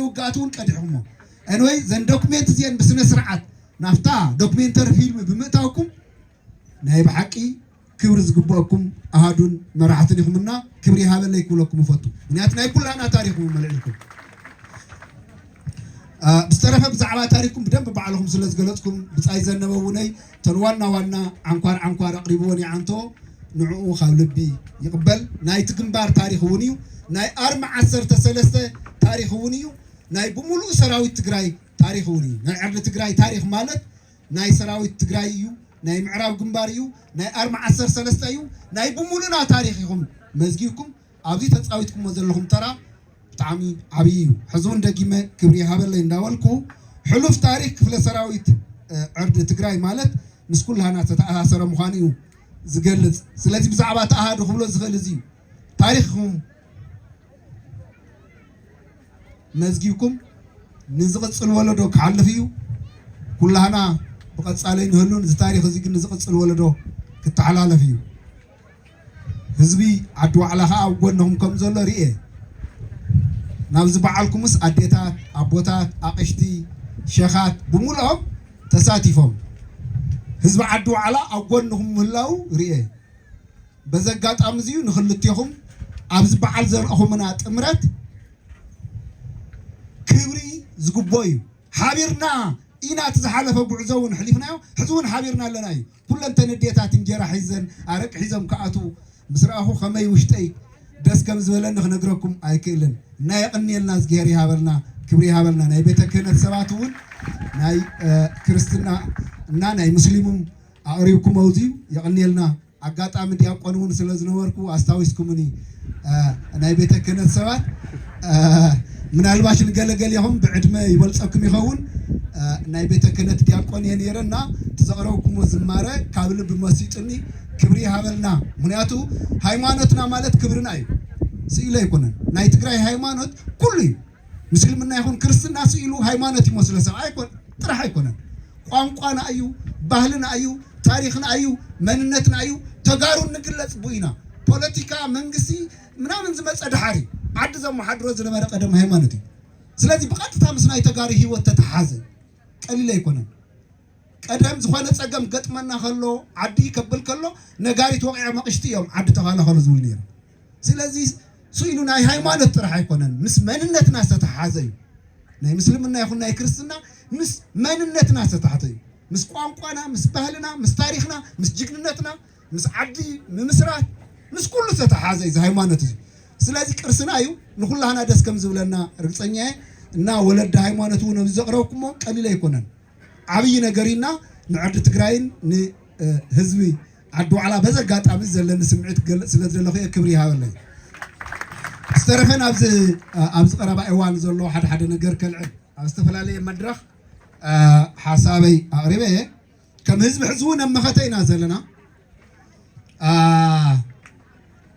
وقاتون قدحمو انوي زن دوكمنت زين بسنه سرعات نافتا دوكمنتر فيلم بمتاوكم ناي بحقي كبر زغباكم احدون مرحتن يخمنا كبري هابل يكولكم فتو نيات ناي كلنا تاريخكم ملعلكم بسترفه بزعبا تاريخكم بدنب بعلهم سلز غلصكم بصاي زنبوني تنوانا وانا عنقار قريبوني عنتو نعو خالبي يقبل ناي تكنبار تاريخ ونيو ناي ارمع 13 تاريخ ونيو ناي بمولو سراويت تግራይ تاريخ ونيو ناي عرض تግራይ تاريخ مالت ناي سراويت تግራይ يو ناي معراب ግንባር يو ناي ارمع 13 يو ناي بمولونا تاريخكم مزجيكم ابي تصاويتكم ዘለኹም ተራ ብጣዕሚ ዓብይ ሕዙን ደጊመ ክብሪ ሃበለይ እንዳወልኩ ሕሉፍ ታሪክ ክፍለ ሰራዊት عرض تግራይ ማለት ምስ ኩላና ተተኣሳሰረ ምዃኑ እዩ ዝገልጽ ስለዚ ብዛዕባ ተኣሃዱ ክብሎ ዝኽእል እዚ ታሪኽኩም መዝጊብኩም ንዝቕጽል ወለዶ ክሓልፍ እዩ ኩላና ብቐጻለይ ንህሉን እዚ ታሪኽ እዚ ግን ንዝቕጽል ወለዶ ክተሓላለፍ እዩ ህዝቢ ዓዲ ዋዕላ ከዓ ኣብ ጎንኩም ከም ዘሎ ርኤ ናብዚ በዓልኩምስ ኣዴታት ኣቦታት ኣቕሽቲ ሸኻት ብምሉኦም ተሳቲፎም ህዝቢ ዓዲ ዋዕላ ኣብ ጎንኩም ምህላው ርኤ በዘጋጣሚ እዚ ንኽልቲኹም ኣብዚ በዓል ዘርአኹምና ጥምረት ክብሪ ዝግቦ እዩ ሓቢርና ኢና ተዝሓለፈ ጉዕዞውን ሕሊፍናዮ ሕዝውን ሓቢርና ኣለና እዩ ኩለን ተንዴታት እንጀራ ሒዘን ኣረቂ ሒዞም ከኣቱ ምስራኹ ከመይ ውሽጠይ ደስ ከም ዝበለኒ ክነግረኩም ኣይክእልን ናይ ቅንየልና ዝገር ይሃበልና ክብሪ ይሃበልና ናይ ቤተ ክህነት ሰባት እውን ናይ ክርስትና እና ናይ ሙስሊሙም ኣቅሪብኩም ኣውዚ ይቅንየልና ኣጋጣሚ ዲያቆን እውን ስለ ዝነበርኩ ኣስታዊስኩምኒ ናይ ቤተ ክህነት ሰባት ምናልባሽ ንገለገል ይኹም ብዕድመ ይበልፀኩም ይኸውን ናይ ቤተ ክህነት ዲያቆን የነረና ተዘቅረብኩም ዝማረ ካብ ልብ መሲጥኒ ክብሪ ይሃበልና ምክንያቱ ሃይማኖትና ማለት ክብርና እዩ ስኢሉ ኣይኮነን ናይ ትግራይ ሃይማኖት ኩሉ እዩ ሙስሊምና ይኹን ክርስትና ስኢሉ ሃይማኖት ይመስለ ሰብ ኣይኮን ጥራሕ ኣይኮነን ቋንቋና እዩ ባህልና እዩ ታሪኽና እዩ መንነትና እዩ ተጋሩ ንግለጽ ቡይና ፖለቲካ መንግስቲ ምናምን ዝመፀ ድሓሪ ዓዲ ዘመሓድሮ ዝነበረ ቀደም ሃይማኖት እዩ ስለዚ ብቐጥታ ምስ ናይ ተጋሩ ህይወት ተተሓዘ ቀሊል ኣይኮነን ቀደም ዝኾነ ፀገም ገጥመና ከሎ ዓዲ ይከብል ከሎ ነጋሪት ወቂዐ መቅሽቲ እዮም ዓዲ ተኻለኸሉ ዝብል ነይሩ ስለዚ ስኢሉ ናይ ሃይማኖት ጥራሕ ኣይኮነን ምስ መንነትና ዝተተሓዘ እዩ ናይ ምስልምና ይኹን ናይ ክርስትና ምስ መንነትና ዝተተሓዘ እዩ ምስ ቋንቋና ምስ ባህልና ምስ ታሪኽና ምስ ጅግንነትና ምስ ዓዲ ምምስራት ምስ ኩሉ ዝተተሓዘ እዩ ሃይማኖት እዚ ስለዚ ቅርስና እዩ ንኩላህና ደስ ከም ዝብለና ርግፀኛ እና ወለድ ሃይማኖት እውን ዘቕረብኩሞ ቀሊል ኣይኮነን ዓብይ ነገርና ንዓዲ ትግራይን ንህዝቢ ዓዲ ዋዕላ በዘጋጣሚ ዘለኒ ስምዒት ገለጽ ስለ ዘለኹ ክብሪ ይሃበለይ استرفنا أبز قرابة إيوان زلوا حد نجار كالعب استفلالي مدرخ حسابي أقربه كم هزب حزونا مختينا زلنا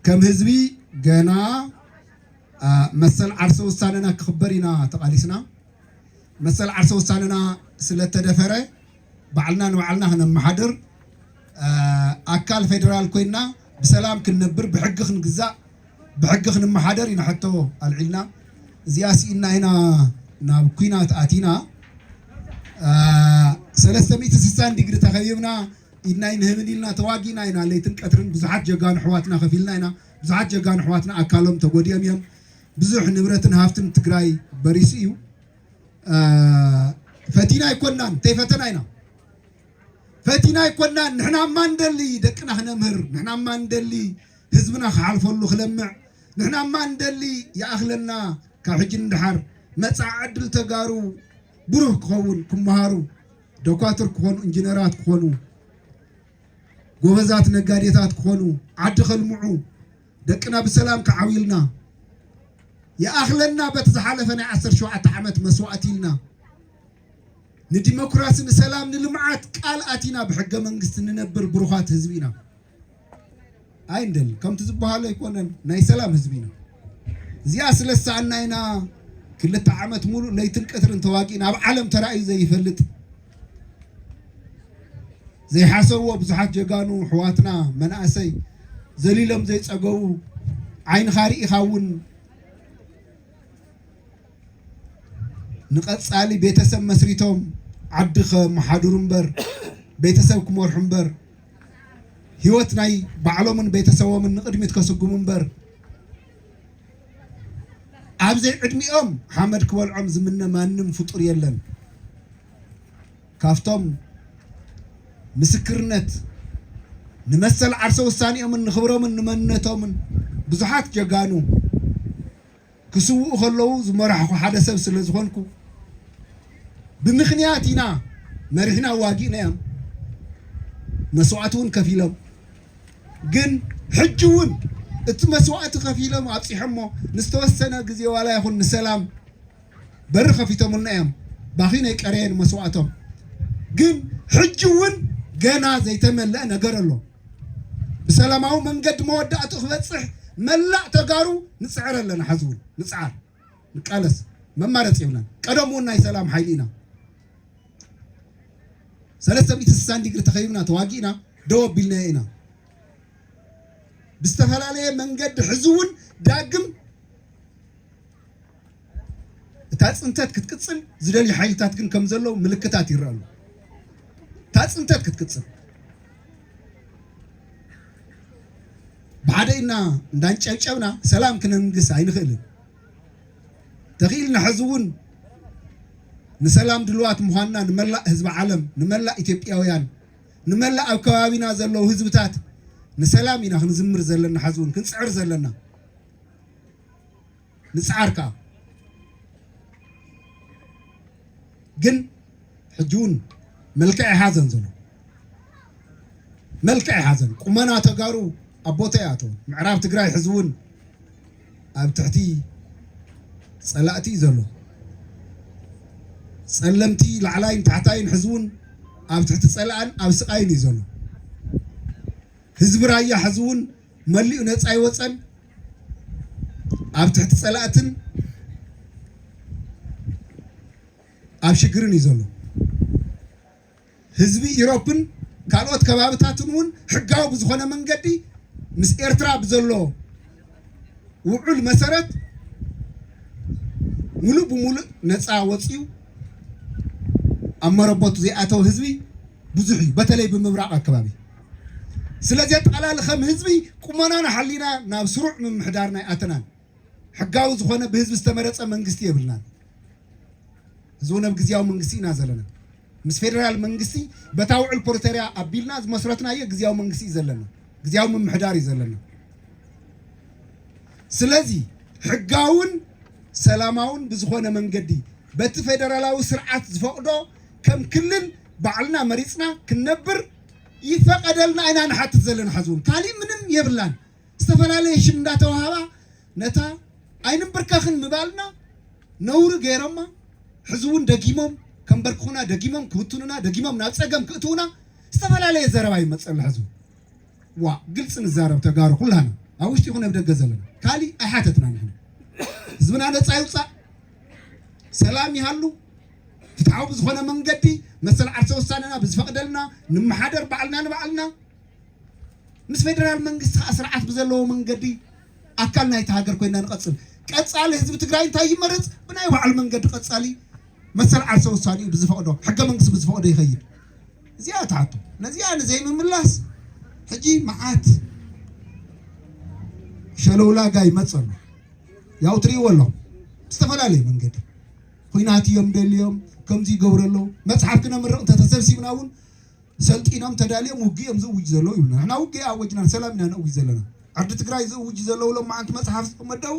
كم هزبي جنا مثل عرسو ساننا كخبرنا تقاليسنا مثل عرسو ساننا سلة دفرة بعلنا وعلنا هنا محضر أكال فيدرال كوينا بسلام كنبر بحقق نجزاء بحقق المحاضر إن حتى العلنا زياسي إن هنا نابكينا تأتينا 360 دقيقة تخيبنا إن هنمديلنا تواجينا إن ليتن كثرن بزحات جان حواتنا خفيلنا إن بزحات جان حواتنا أكلم تقوديهم يوم بزح نبرتن هافتن تقراي بريسيو فتينا يكوننا تيفتنا هنا فتينا يكوننا نحنا ما ندلي دكنا هنا مهر نحنا ما ندلي حزبنا خالفلو خلمع نحنا ما ندلي يا أهلنا كحجن دحر متصعد التجارو بروح كون كمهارو دكاتر كونو انجنيرات كونو جوزات نجاريات كونو عد خلمعو دكنا بسلام كعويلنا يا أهلنا بتزحلفنا 10 عامات مسواتيلنا نديمقراطي نسلام نلمعات قال اتينا بحق منغست ننبر بروخات حزبينا አይንደል ከም ትዝባሃለ ይኮነን ናይ ሰላም ህዝቢና እዚያ ስለሳናይና ክልተ ዓመት ሙሉ ለይትን ቀትርን ተዋቂና ኣብ ዓለም ተራእዩ ዘይፈልጥ ዘይሓሰብዎ ብዙሓት ጀጋኑ ሕዋትና መናእሰይ ዘሊሎም ዘይፀገቡ ዓይን ኻሪ ኢኻውን ንቀጻሊ ቤተሰብ መስሪቶም ዓድኸ መሓዱር እምበር ቤተሰብ ክመርሑ እምበር ህይወት ናይ ባዕሎምን ቤተሰቦምን ንቅድሚት ከስጉሙ እምበር ኣብዘይ ዕድሚኦም ሓመድ ክበልዖም ዝምነ ማንም ፍጡር የለን ካፍቶም ምስክርነት ንመሰል ዓርሰ ውሳኔኦምን ንኽብሮምን ንመንነቶምን ብዙሓት ጀጋኑ ክስውኡ ከለዉ ዝመራሕኩ ሓደ ሰብ ስለ ዝኾንኩ ብምኽንያት ኢና መሪሕና ዋጊእና እዮም መስዋዕት እውን ከፊሎም ግን ሕጂ እውን እቲ መስዋዕት ከፊሎም ኣብፂሖሞ ንዝተወሰነ ግዜ ዋላ ይኹን ንሰላም በሪ ከፊቶምልና እዮም ባኺ ናይ ቀረየን መስዋዕቶም ግን ሕጂ እውን ገና ዘይተመለአ ነገር ኣሎ ብሰላማዊ መንገዲ መወዳእቱ ክበፅሕ መላእ ተጋሩ ንፅዕር ኣለና ሓዚ እውን ንፅዓር ንቃለስ መማረፂ ይብለን ቀደም እውን ናይ ሰላም ሓይሊ ኢና 360 ዲግሪ ተኸይብና ተዋጊእና ደው ኣቢልና ኢና ብዝተፈላለየ መንገዲ ሕዚ እውን ዳግም እታ ፅንተት ክትቅፅል ዝደልዩ ሓይልታት ግን ከም ዘለዉ ምልክታት ይረአሉ እታ ፅንተት ክትቅፅል ብሓደ ኢና እንዳንጨብጨብና ሰላም ክነንግስ ኣይንኽእልን ተኽኢልና ሕዚ እውን ንሰላም ድልዋት ምዃንና ንመላእ ህዝቢ ዓለም ንመላእ ኢትዮጵያውያን ንመላእ ኣብ ከባቢና ዘለዉ ህዝብታት ንሰላም ኢና ክንዝምር ዘለና ሓዚ እውን ክንፅዕር ዘለና ንፅዓር ከዓ ግን ሕጂ እውን መልክዕ ይሓዘን ዘሎ መልክዕ ይሓዘን ቁመና ተጋሩ ኣቦተይ ኣቶ ምዕራብ ትግራይ ሕዚ እውን ኣብ ትሕቲ ፀላእቲ እዩ ዘሎ ፀለምቲ ላዕላይን ታሕታይን ሕዚ እውን ኣብ ትሕቲ ፀላእን ኣብ ስቃይን እዩ ዘሎ ህዝቢ ራያ ሕዚ እውን መሊኡ ነፃ ይወፀን ኣብ ትሕቲ ፀላእትን ኣብ ሽግርን እዩ ዘሎ ህዝቢ ኢሮፕን ካልኦት ከባቢታትን እውን ሕጋዊ ብዝኾነ መንገዲ ምስ ኤርትራ ብዘሎ ውዑል መሰረት ሙሉእ ብሙሉእ ነፃ ወፂኡ ኣብ መረቦቱ ዘይኣተው ህዝቢ ብዙሕ እዩ በተለይ ብምብራቕ ኣከባቢ ስለዚ ኣጠቃላሊ ከም ህዝቢ ቁመናና ሓሊና ናብ ስሩዕ ምምሕዳርና ይኣተናን ሕጋዊ ዝኾነ ብህዝቢ ዝተመረፀ መንግስቲ የብልናን ህዝቡ ናብ ግዝያዊ መንግስቲ ኢና ዘለና ምስ ፌደራል መንግስቲ በታ ውዕል ፕሪቶርያ ኣቢልና ዝመስረትናዮ ግዝያዊ መንግስቲ እዩ ዘለና ግዝያዊ ምምሕዳር እዩ ዘለና ስለዚ ሕጋውን ሰላማውን ብዝኾነ መንገዲ በቲ ፌደራላዊ ስርዓት ዝፈቅዶ ከም ክልል ባዕልና መሪፅና ክንነብር ይፈቀደልና ኢና ንሓትት ዘለና ሓዚ እውን ካሊእ ምንም የብላን ዝተፈላለየ ሽም እንዳተዋሃባ ነታ ኣይንብርካኽን ምባልና ነውሪ ገይሮማ ሕዚ እውን ደጊሞም ከንበርክኹና ደጊሞም ክብትኑና ደጊሞም ናብ ፀገም ክእትውና ዝተፈላለየ ዘረባ ይመፀሉ ሕዚ ዋ ግልፂ ንዛረብ ተጋሩ ኩላና ኣብ ውሽጢ ይኹን ኣብ ደገ ዘለና ካሊእ ኣይሓተትና ንሕና ህዝብና ነፃ ይውፃእ ሰላም ይሃሉ ፍትሓዊ ብዝኾነ መንገዲ መሰል ዓርሰ ውሳነና ብዝፈቅደልና ንመሓደር ባዕልና ንባዕልና ምስ ፌደራል መንግስቲ ከዓ ስርዓት ብዘለዎ መንገዲ ኣካል ናይቲ ሃገር ኮይና ንቐፅል ቀፃሊ ህዝቢ ትግራይ እንታይ ይመርፅ ብናይ ባዕሉ መንገዲ ቀፃሊ መሰል ዓርሰ ውሳኔ ብዝፈቅዶ ሕገ መንግስቲ ብዝፈቅዶ ይኸይድ እዚኣ ተሓቶ ነዚኣ ንዘይምምላስ ሕጂ መዓት ሸለውላጋ ይመፅ ኣሎ ያው ትሪእዎ ኣሎ ዝተፈላለዩ መንገዲ ኩናት እዮም ደልዮም ከምዚ ይገብሩ ኣለዉ መፅሓፍ ክነምርቕ እንተተሰብሲብና እውን ሰልጢኖም ተዳልዮም ውግኦም ዝእውጅ ዘለዉ ይብሉና ንሕና ውግእ ኣወጅና ሰላም ኢና ነእውጅ ዘለና ዓዲ ትግራይ ዝእውጅ ዘለውሎም መዓንቲ መፅሓፍ ዝመደቡ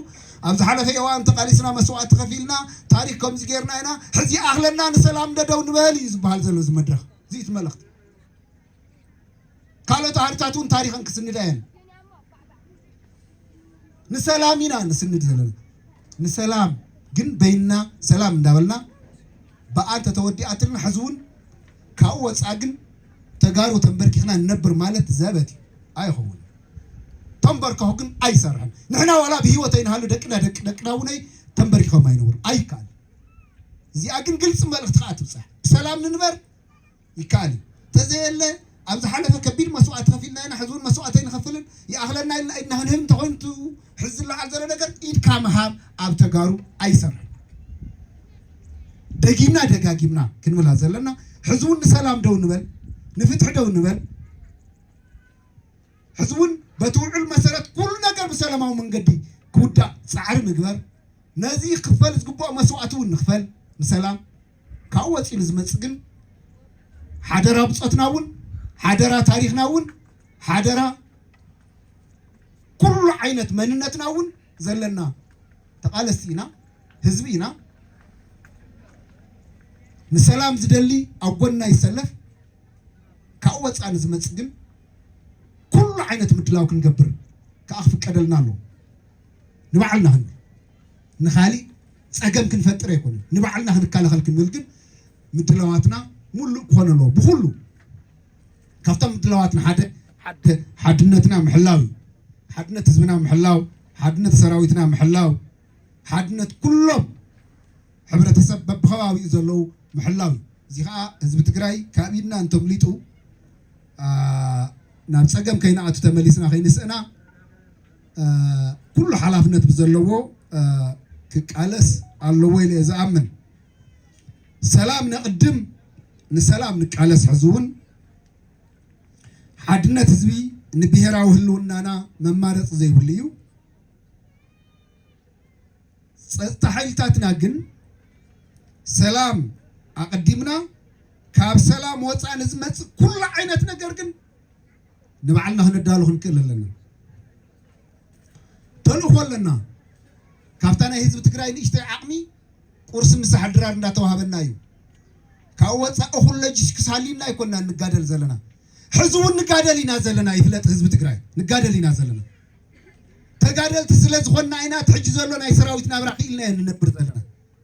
ኣብ ዝሓለፈ እዋን ተቃሊስና መስዋዕቲ ከፊልና ታሪክ ከምዚ ጌርና ኢና ሕዚ ኣኽለና ንሰላም ደደው ንበል እዩ ዝበሃል ዘሎ እዚ መድረኽ እዚ እቲ መልእኽቲ ካልኦት ዓድታት እውን ታሪክን ክስንዳ እየን ንሰላም ኢና ንስንድ ዘለና ንሰላም ግን በይንና ሰላም እንዳበልና በኣንተ ተወዲኣትና ሕዚ እውን ካብኡ ወፃ ግን ተጋሩ ተንበርኪኽና ንነብር ማለት ዘበት እዩ ኣይኸውን ተንበርክኹ ግን ኣይሰርሕን ንሕና ዋላ ብሂወት ኣይንሃሉ ደቅና እውነይ ተንበርኪኾም ኣይነብሩ ኣይከኣል እዚኣ ግን ግልፂ መልእኽቲ ከዓ ትብፃሕ ብሰላም ንንበር ይከኣል ተዘየለ ኣብ ዝሓለፈ ከቢድ መስዋዕቲ ከፊልና ኢና ሕዚ እውን መስዋዕቲ ኣይንኸፍልን ይኣኽለና ኢልና ኢድና ክንህብ እንተኮይኑ ሕዚ ዝለዓል ዘሎ ነገር ኢድካ ምሃብ ኣብ ተጋሩ ኣይሰርሕን ደጋጊምና ክንብላ ዘለና ህዝቡን ሰላም ደው ንበል ንፍትሕ ደው ንበል ህዝቡን በትውዕል መሰረት ኩሉ ነገር በሰላማዊ መንገዲ ክውዳ ጻዕሪ ምግበር ነዚ ክፈል ዝግባእ መስዋዕቱን ንክፈል ንሰላም ካብ ወፂን ዝመጽእ ግን ሓደራ ብጾትናውን ሓደራ ታሪኽናውን ሓደራ ኩሉ ዓይነት መንነትናውን ዘለና ተቃለስቲ ኢና ህዝቢ ኢና ንሰላም ዝደሊ ኣብ ጎንና ይሰለፍ ካብ ወፃን ዝመጽእ ግን ኩሉ ዓይነት ምድላው ክንገብር ከኣፍቀደልና ኣሎ ንባዕልና ንኻሊ ፀገም ክንፈጥር ኣይኮነ ንባዕልና ክንከላኸል ክንብል ግን ምድላዋትና ሙሉእ ክኾነ ኣሎ ብኩሉ ካብቶም ምድላዋትና ሓድነትና ምሕላው ሓድነት ህዝብና ምሕላው ሓድነት ሰራዊትና ምሕላው ሓድነት ኩሎም ሕብረተሰብ በብኸባቢኡ ዘለው ምሕላው እዚ ከዓ ህዝቢ ትግራይ ካብ ኢድና እንተምሊጡ ናብ ፀገም ከይነኣቱ ተመሊስና ከይንስእና ኩሉ ሓላፍነት ብዘለዎ ክቃለስ ኣለዎ ኢለ ዝኣምን ሰላም ነቅድም ንሰላም ንቃለስ ሕዝቡን ሓድነት ህዝቢ ንብሔራዊ ህልውናና መማረፅ ዘይብሉ እዩ ፀጥታ ሓይልታትና ግን ሰላም ኣቀዲምና ካብ ሰላም ወፃን ዝመጽእ ኩሉ ዓይነት ነገር ግን ንባዕልና ክንዳሉ ክንክእል ኣለና ተልእኮ ኣለና ካብታ ናይ ህዝቢ ትግራይ ንእሽተይ ዓቕሚ ቁርሲ ምሳሕ ድራር እንዳተዋሃበና እዩ ካብ ወፃኢ እኹል ሎጂስቲክስ ሃሊና ይኮንና ንጋደል ዘለና ሕዝቡን ንጋደል ኢና ዘለና ይፍለጥ ህዝቢ ትግራይ ንጋደል ኢና ዘለና ተጋደልቲ ስለ ዝኾንና ኢና ትሕጂ ዘሎ ናይ ሰራዊት ናብራ ክኢልና ንነብር ዘለና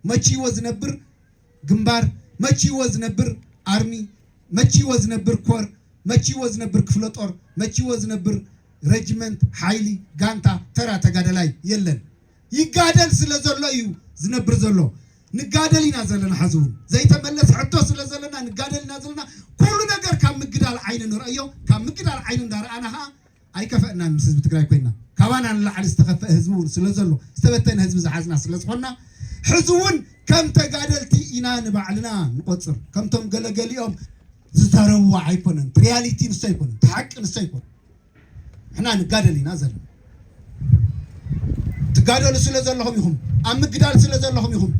መቺዎ ዝነብር ግንባር መቺዎ ዝነብር ኣርሚ መቺዎ ዝነብር ኮር መቺዎ ዝነብር ክፍለ ጦር መቺዎ ዝነብር ሬጅመንት ሓይሊ ጋንታ ተራ ተጋደላይ የለን ይጋደል ስለ ዘሎ እዩ ዝነብር ዘሎ ንጋደል ኢና ዘለና ሓዝውን ዘይተመለስ ሕቶ ስለ ዘለና ንጋደል ኢና ዘለና ኩሉ ነገር ካብ ምግዳል ዓይኒ ንርእዮ ካብ ምግዳል ዓይኒ እንዳረኣና ከዓ ኣይከፈአናን ምስ ህዝቢ ትግራይ ኮይና ካባና ንላዕሊ ዝተኸፈአ ህዝቢ እውን ስለ ዘሎ ዝተበተነ ህዝቢ ዝሓዝና ስለ ዝኾንና ሕዝቡን ከም ተጋደልቲ ኢና ንባዕልና ንቆፅር ከምቶም ገለገሊኦም ዝዛረብዋ ኣይኮነን ሪያሊቲ ንሱ ኣይኮነን ተሓቂ ንሱ ኣይኮነን ንሕና ንጋደል ኢና ዘለና ትጋደሉ ስለ ዘለኹም ኢኹም ኣብ ምግዳል ስለ ዘለኹም ኢኹም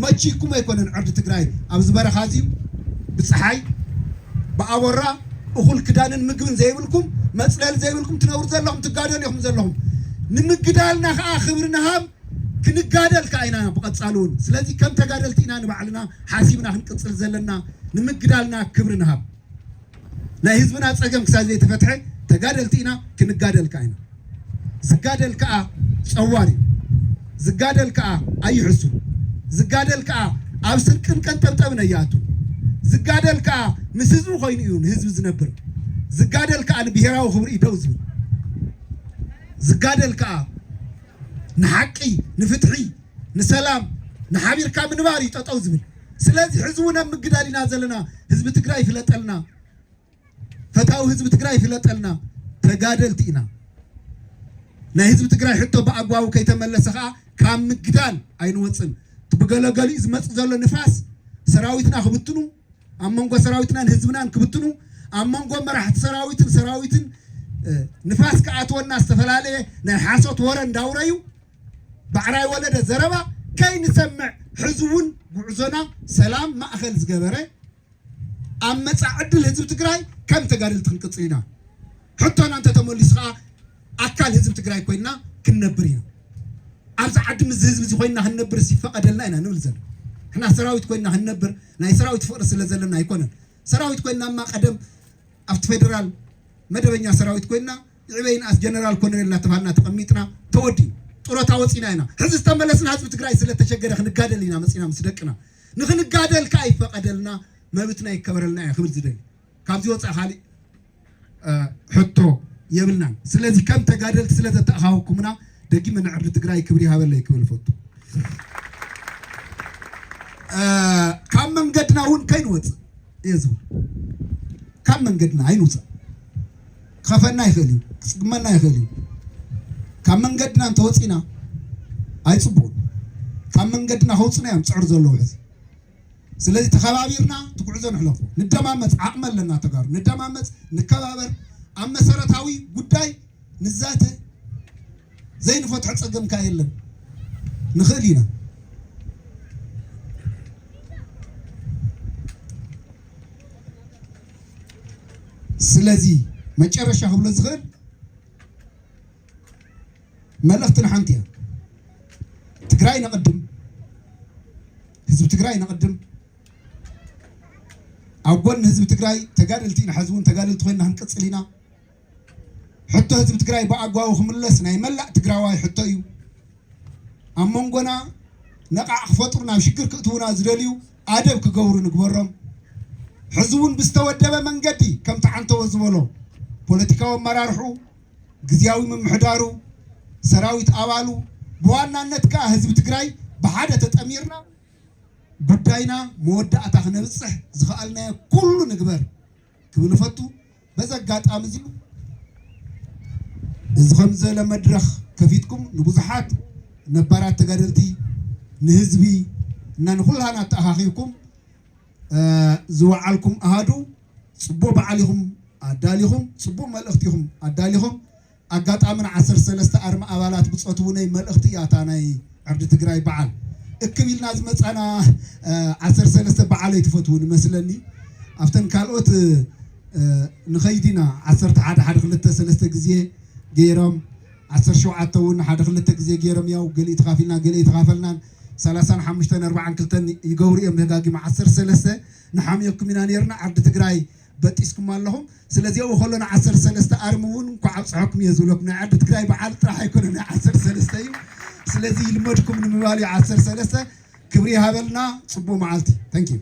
መቺኩም ኣይኮነን ዕርዲ ትግራይ ኣብ ዝበረኻ እዚዩ ብፀሓይ ብኣቦራ እኹል ክዳንን ምግብን ዘይብልኩም መፅለሊ ዘይብልኩም ትነብሩ ዘለኹም ትጋደሉ ኢኹም ዘለኹም ንምግዳልና ከዓ ክብሪ ንሃብ ክንጋደል ከዓ ኢና ብቐፃሉ እውን ስለዚ ከም ተጋደልቲ ኢና ንባዕልና ሓሲብና ክንቅፅል ዘለና ንምግዳልና ክብሪ ንሃብ ናይ ህዝብና ፀገም ክሳብ ዘይተፈትሐ ተጋደልቲ ኢና ክንጋደል ከዓ ኢና ዝጋደል ከዓ ፀዋሪ ዝጋደል ከዓ ኣይሕሱ ዝጋደል ከዓ ኣብ ስርቅን ቀንጠብጠብን ኣያቱ ዝጋደል ከዓ ምስ ህዝቢ ኮይኑ እዩ ንህዝቢ ዝነብር ዝጋደል ከዓ ንብሔራዊ ክብሪ ደው ዝብል ዝጋደል ከዓ ንሓቂ ንፍትሒ ንሰላም ንሓቢርካ ምንባር እዩ ጠጠው ዝብል ስለዚ ህዝቡን ኣብ ምግዳል ኢና ዘለና ህዝቢ ትግራይ ይፍለጠልና ፈታዊ ህዝቢ ትግራይ ይፍለጠልና ተጋደልቲ ኢና ናይ ህዝቢ ትግራይ ሕቶ ብኣግባቡ ከይተመለሰ ከዓ ካብ ምግዳል ኣይንወፅን ብገለገሊ ዝመፅእ ዘሎ ንፋስ ሰራዊትና ክብትኑ ኣብ መንጎ ሰራዊትናን ህዝብናን ክብትኑ ኣብ መንጎ መራሕቲ ሰራዊትን ንፋስ ከኣትወና ዝተፈላለየ ናይ ሓሶት ወረ እንዳውረዩ ባዕራይ ወለደ ዘረባ ከይንሰምዕ ሕዝቡን ጉዕዞና ሰላም ማእኸል ዝገበረ ኣብ መጻእ ዕድል ህዝቢ ትግራይ ከም ተጋደልቲ ክንቅፅል ኢና ሕቶና እንተተመሊሱ ከዓ ኣካል ህዝቢ ትግራይ ኮይና ክንነብር ኢና ኣብዛ ዓዲ ምስ ህዝቢ እዚ ኮይና ክንነብር ሲፈቀደልና ኢና ንብል ዘለና ሕና ሰራዊት ኮይና ክንነብር ናይ ሰራዊት ፍቅሪ ስለ ዘለና ኣይኮነን ሰራዊት ኮይና ማ ቀደም ኣብቲ ፌደራል መደበኛ ሰራዊት ኮይና ይዕበይናስ ጀነራል ኮሎኔል እናተባሃልና ተቐሚጥና ተወዲ ጡረታ ወፂና ኢና ሕዚ ዝተመለስና ህዝቢ ትግራይ ስለተሸገረ ክንጋደል ኢና መፂና ምስ ደቅና ንክንጋደል ከዓ ይፈቀደልና መብትና ይከበረልና እያ ክብል ዝደሊ ካብዚ ወፃኢ ካሊእ ሕቶ የብልናን ስለዚ ከም ተጋደልቲ ስለ ዘተኣኻወኩምና ደጊመ ንዕርዲ ትግራይ ክብሪ ሃበለይ ክብል ፈቱ ካብ መንገድና እውን ከይንወፅእ የዝቡ ካብ መንገድና ኣይንውፅእ ከፈና ይኽእል እዩ ክፅግመና ይኽእል እዩ ካብ መንገድና እንተወፂና ኣይፅቡቕን ካብ መንገድና ከውፅና እዮም ፅዕር ዘለዎ ሕዚ ስለዚህ ተኸባቢርና ትጉዕዞ ንሕለፉ ንደማመፅ ዓቕሚ ኣለና ተጋሩ ንደማመፅ ንከባበር ኣብ መሰረታዊ ጉዳይ ንዛተ ዘይንፈትሖ ፀገምካ የለን ንኽእል ኢና ስለዚ መጨረሻ ክብሎ ዝኽእል መልእኽትና ሓንቲ እያ ትግራይ ነቕድም ህዝቢ ትግራይ ነቕድም ኣብ ጎኒ ህዝቢ ትግራይ ተጋደልቲ ኢና ሕዚ እውን ተጋደልቲ ኮይንና ክንቅፅል ኢና ሕቶ ህዝቢ ትግራይ ብኣግባቡ ክምለስ ናይ መላእ ትግራዋይ ሕቶ እዩ ኣብ መንጎና ነቓዕ ክፈጥሩ ናብ ሽግር ክእትውና ዝደልዩ ኣደብ ክገብሩ ንግበሮም ሕዚ እውን ብዝተወደበ መንገዲ ከምቲ ዓንተወ ዝበሎ ፖለቲካዊ ኣመራርሑ ግዝያዊ ምምሕዳሩ ሰራዊት ኣባሉ ብዋናነት ከዓ ህዝቢ ትግራይ ብሓደ ተጠሚርና ጉዳይና መወዳእታ ክነብፅሕ ዝኽኣልናዮ ኩሉ ንግበር ክብል ፈቱ በዚ ኣጋጣሚ እዚ እዚ ከም ዝበለ መድረኽ ከፊትኩም ንብዙሓት ነባራት ተጋደልቲ ንህዝቢ እና ንኩላና ተኣኻኺብኩም ዝወዓልኩም ኣሃዱ ፅቡቅ በዓል ኢኹም ኣዳሊኹም ፅቡቅ መልእኽቲ ኢኹም ኣዳሊኹም ኣጋጣሚና 13 ኣርማ ኣባላት ብፀትውነይ መልእኽቲ እያ እታ ናይ ዕርዲ ትግራይ በዓል እክብ ኢልና ዝመፃና 13 በዓል ኣይትፈትውን ይመስለኒ ኣብተን ካልኦት ንኸይዲና 11 1 2 3 ግዜ ገይሮም 17 እውን 1 2 ግዜ ገይሮም ያው ገሊ ተኻፊልና ገሊ ተኻፈልናን 35 42 ይገብሩ እዮም ደጋጊማ 13 ንሓሚየኩም ኢና ነርና ዓዲ ትግራይ በጢስኩም ኣለኹም ስለዚ ኣብኡ ከሎና 13 ኣርሚ እውን እንኳ ኣብፅሐኩም እየ ዝብለኩም ናይ ዓዲ ትግራይ በዓል ጥራሕ ኣይኮነን ናይ 13 እዩ ስለዚ ይልመድኩም ንምባል 13 ክብሪ ሃበልና ፅቡቅ መዓልቲ ታንኪዩ